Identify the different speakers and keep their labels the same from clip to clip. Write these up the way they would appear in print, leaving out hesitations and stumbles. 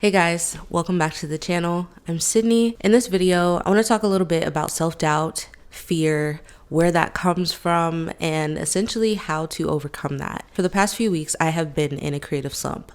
Speaker 1: Hey guys, welcome back to the channel. I'm Sydney. In this video, I want to talk a little bit about self-doubt, fear, where that comes from, and essentially how to overcome that. For the past few weeks, I have been in a creative slump,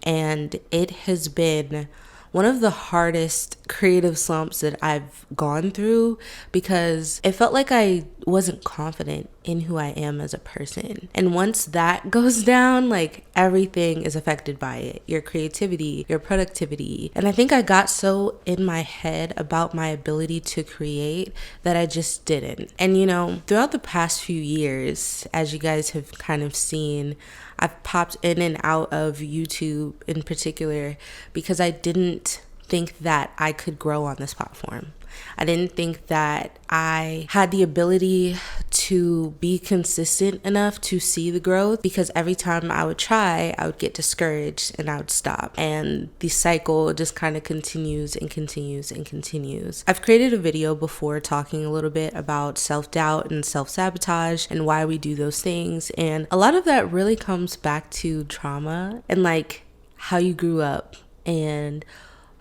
Speaker 1: and it has been one of the hardest creative slumps that I've gone through because it felt like I wasn't confident in who I am as a person. And once that goes down, like everything is affected by it. Your creativity, your productivity. And I think I got so in my head about my ability to create that I just didn't. And throughout the past few years, as you guys have kind of seen, I've popped in and out of YouTube in particular because I didn't think that I could grow on this platform. I didn't think that I had the ability to be consistent enough to see the growth, because every time I would try, I would get discouraged and I would stop. And the cycle just kind of continues and continues and continues. I've created a video before talking a little bit about self-doubt and self-sabotage and why we do those things. And a lot of that really comes back to trauma and like how you grew up and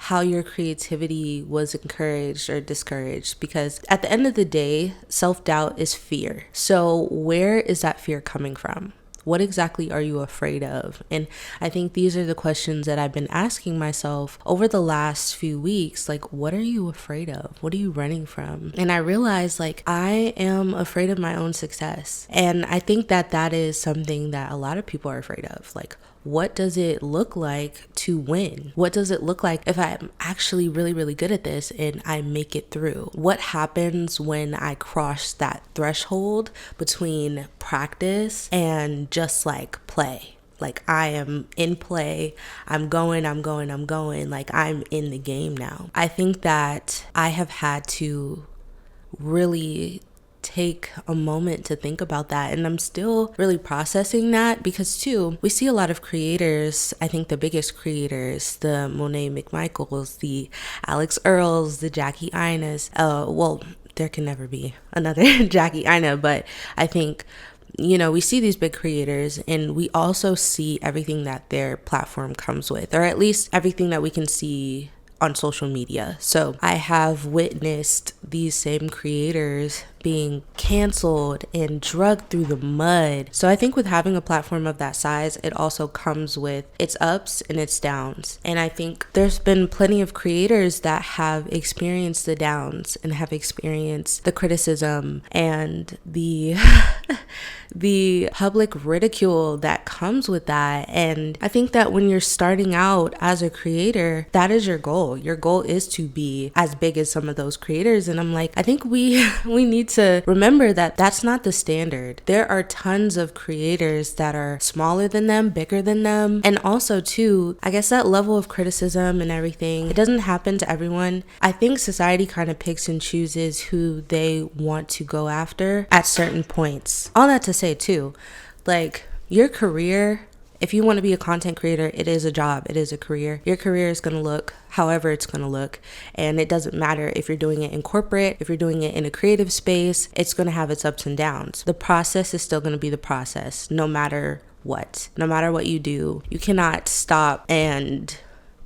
Speaker 1: how your creativity was encouraged or discouraged, because at the end of the day, self-doubt is fear. So where is that fear coming from? What exactly are you afraid of? And I think these are the questions that I've been asking myself over the last few weeks. Like, what are you afraid of? What are you running from? And I realized like I am afraid of my own success. And I think that that is something that a lot of people are afraid of. Like, what does it look like to win? What does it look like if I'm actually really, really good at this and I make it through? What happens when I cross that threshold between practice and just like play? Like, I am in play, I'm going, like I'm in the game now. I think that I have had to really take a moment to think about that, and I'm still really processing that, because too, we see a lot of creators. I think the biggest creators, the Monet McMichaels, the Alex Earls, the Jackie Inas, well, there can never be another Jackie Ina, but I think we see these big creators and we also see everything that their platform comes with, or at least everything that we can see on social media. So I have witnessed these same creators being canceled and dragged through the mud. So I think with having a platform of that size, it also comes with its ups and its downs. And I think there's been plenty of creators that have experienced the downs and have experienced the criticism and the the public ridicule that comes with that. And I think that when you're starting out as a creator, that is your goal. Your goal is to be as big as some of those creators. And I'm like, I think we need to remember that that's not the standard. There are tons of creators that are smaller than them, bigger than them. And also too, I guess that level of criticism and everything, it doesn't happen to everyone. I think society kind of picks and chooses who they want to go after at certain points. All that to say too, like your career, if you want to be a content creator, it is a job, it is a career. Your career is going to look however it's going to look. And it doesn't matter if you're doing it in corporate, if you're doing it in a creative space, it's going to have its ups and downs. The process is still going to be the process, no matter what you do. You cannot stop and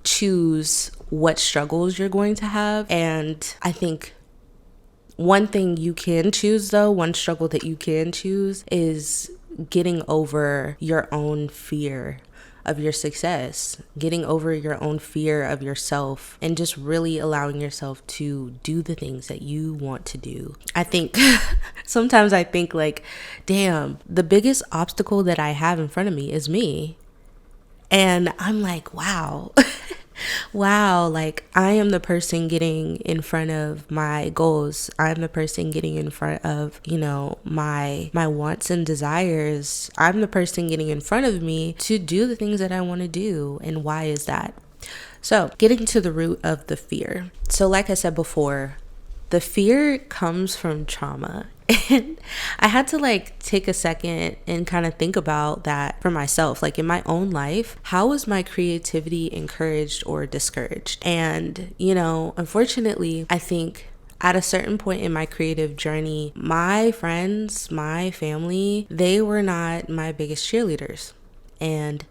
Speaker 1: choose what struggles you're going to have. And I think one thing you can choose though, one struggle that you can choose is getting over your own fear of your success, getting over your own fear of yourself, and just really allowing yourself to do the things that you want to do. I think sometimes I think like, damn, the biggest obstacle that I have in front of me is me. And I'm like, wow. Wow, like I am the person getting in front of my goals. I'm the person getting in front of, my wants and desires. I'm the person getting in front of me to do the things that I want to do. And why is that? So getting to the root of the fear. So like I said before, the fear comes from trauma. And I had to take a second and kind of think about that for myself. Like in my own life, how was my creativity encouraged or discouraged? And, unfortunately, I think at a certain point in my creative journey, my friends, my family, they were not my biggest cheerleaders. And,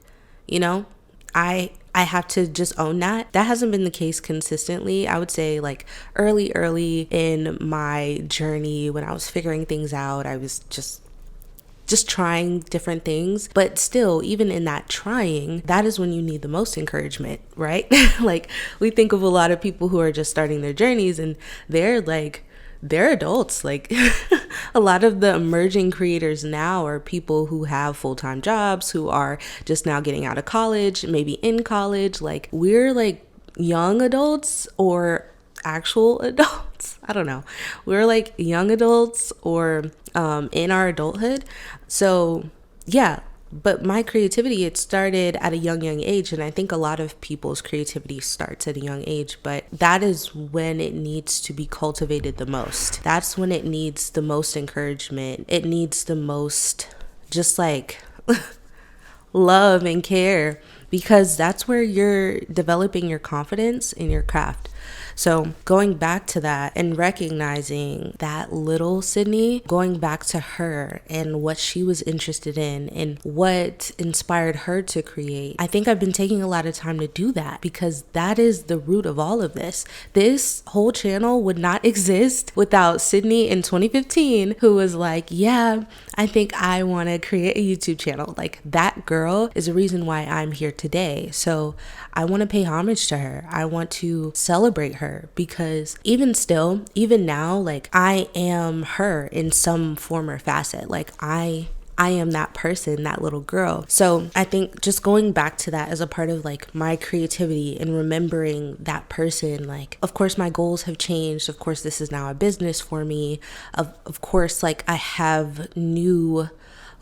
Speaker 1: I I have to just own that. That hasn't been the case consistently. I would say like early in my journey when I was figuring things out, I was just trying different things. But still, even in that trying, that is when you need the most encouragement, right? Like, we think of a lot of people who are just starting their journeys and they're adults. Like a lot of the emerging creators now are people who have full-time jobs, who are just now getting out of college, maybe in college. Like, we're like young adults or actual adults. I don't know. We're like young adults or in our adulthood. So yeah, but my creativity, it started at a young age, and I think a lot of people's creativity starts at a young age, but that is when it needs to be cultivated the most. That's when it needs the most encouragement. It needs the most just like love and care, because that's where you're developing your confidence in your craft. So going back to that and recognizing that little Sydney, going back to her and what she was interested in and what inspired her to create, I think I've been taking a lot of time to do that, because that is the root of all of this. This whole channel would not exist without Sydney in 2015, who was like, yeah, I think I want to create a YouTube channel. Like, that girl is the reason why I'm here today. So I want to pay homage to her. I want to celebrate her, because even now, like, I am her in some form or facet. Like, I am that person, that little girl. So I think just going back to that as a part of like my creativity and remembering that person, like, of course my goals have changed. Of course, this is now a business for me. Of course, like, I have new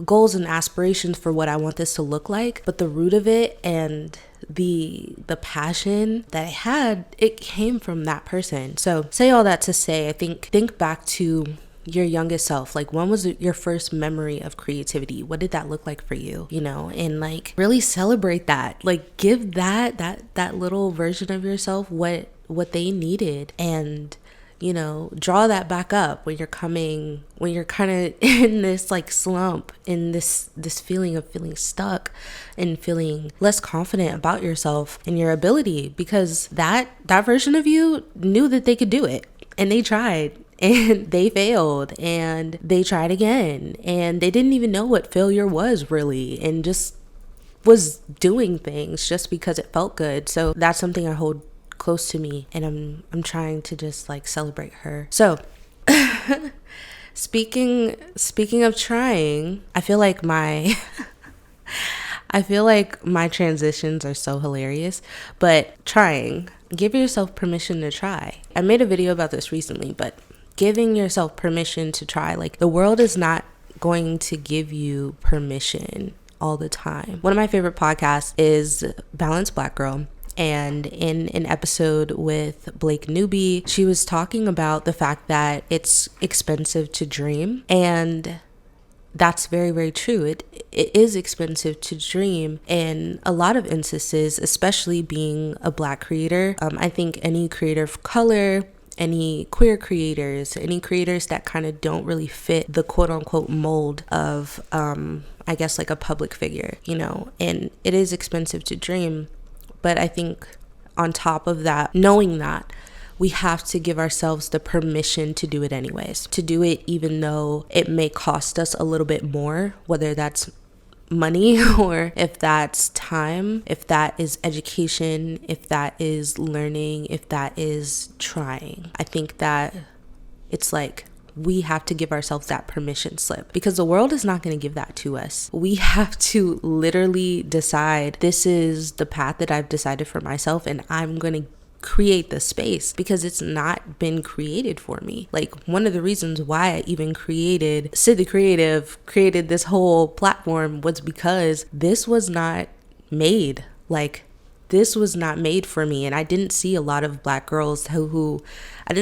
Speaker 1: goals and aspirations for what I want this to look like. But the root of it and the passion that I had, it came from that person. So say all that to say, I think back to your youngest self. Like, when was your first memory of creativity? What did that look like for you? You know, and like really celebrate that. Like, give that little version of yourself what they needed, and you know, draw that back up when you're kind of in this like slump, in this feeling of feeling stuck and feeling less confident about yourself and your ability, because that version of you knew that they could do it, and they tried. And they failed, and they tried again, and they didn't even know what failure was really, and just was doing things just because it felt good. So that's something I hold close to me, and I'm trying to just like celebrate her. So speaking of trying, I feel like my transitions are so hilarious, but trying, give yourself permission to try. I made a video about this recently, but giving yourself permission to try. Like, the world is not going to give you permission all the time. One of my favorite podcasts is Balanced Black Girl. And in an episode with Blake Newby, she was talking about the fact that it's expensive to dream. And that's very, very true. It is expensive to dream in a lot of instances, especially being a Black creator. I think any creator of color, any queer creators, any creators that kind of don't really fit the quote unquote mold of, I guess, like a public figure, you know, and it is expensive to dream. But I think on top of that, knowing that, we have to give ourselves the permission to do it anyways, to do it even though it may cost us a little bit more, whether that's money or if that's time, if that is education, if that is learning, if that is trying. I think that it's like we have to give ourselves that permission slip, because the world is not going to give that to us. We have to literally decide, this is the path that I've decided for myself, and I'm going to create the space, because it's not been created for me. Like, one of the reasons why I even created Sid the Creative, created this whole platform, was because this was not made. Like, this was not made for me. And I didn't see a lot of Black girls who had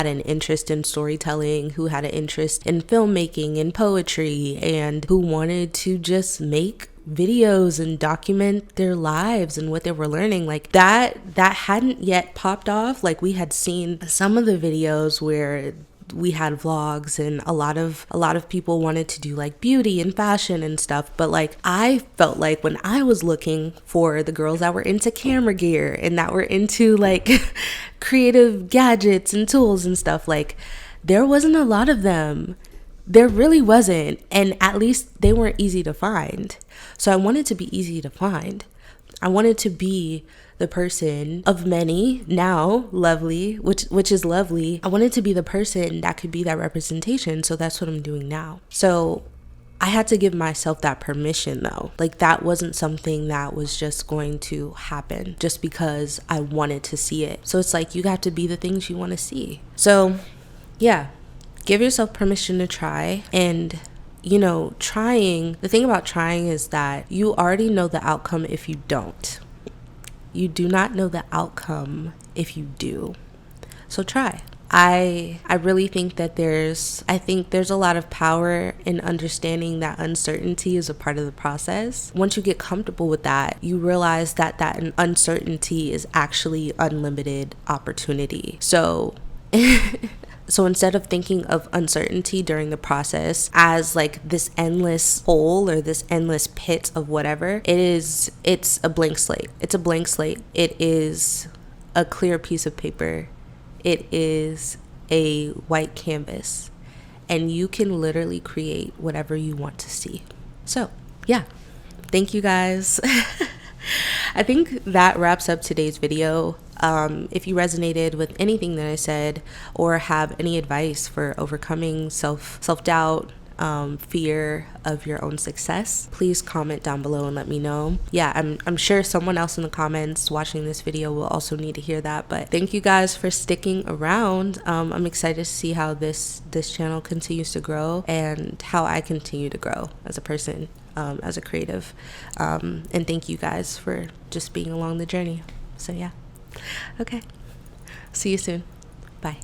Speaker 1: an interest in storytelling, who had an interest in filmmaking and poetry, and who wanted to just make videos and document their lives and what they were learning. Like, that hadn't yet popped off. Like, we had seen some of the videos where we had vlogs, and a lot of people wanted to do like beauty and fashion and stuff. But like, I felt like when I was looking for the girls that were into camera gear and that were into like creative gadgets and tools and stuff, like there wasn't a lot of them. There really wasn't. And at least they weren't easy to find. So I wanted to be easy to find. I wanted to be the person of many, now lovely, which is lovely. I wanted to be the person that could be that representation. So that's what I'm doing now. So I had to give myself that permission though. Like, that wasn't something that was just going to happen just because I wanted to see it. So it's like, you got to be the things you want to see. So yeah, give yourself permission to try. And you know, the thing about trying is that you already know the outcome if you don't. You do not know the outcome if you do. So try. I really think that there's a lot of power in understanding that uncertainty is a part of the process. Once you get comfortable with that, you realize that uncertainty is actually unlimited opportunity. So So instead of thinking of uncertainty during the process as like this endless hole or this endless pit of whatever, it's a blank slate. It's a blank slate. It is a clear piece of paper. It is a white canvas. And you can literally create whatever you want to see. So, yeah. Thank you guys. I think that wraps up today's video. If you resonated with anything that I said or have any advice for overcoming self-doubt, fear of your own success, please comment down below and let me know. Yeah, I'm sure someone else in the comments watching this video will also need to hear that. But thank you guys for sticking around. I'm excited to see how this channel continues to grow and how I continue to grow as a person, as a creative. And thank you guys for just being along the journey. So yeah. Okay. See you soon. Bye.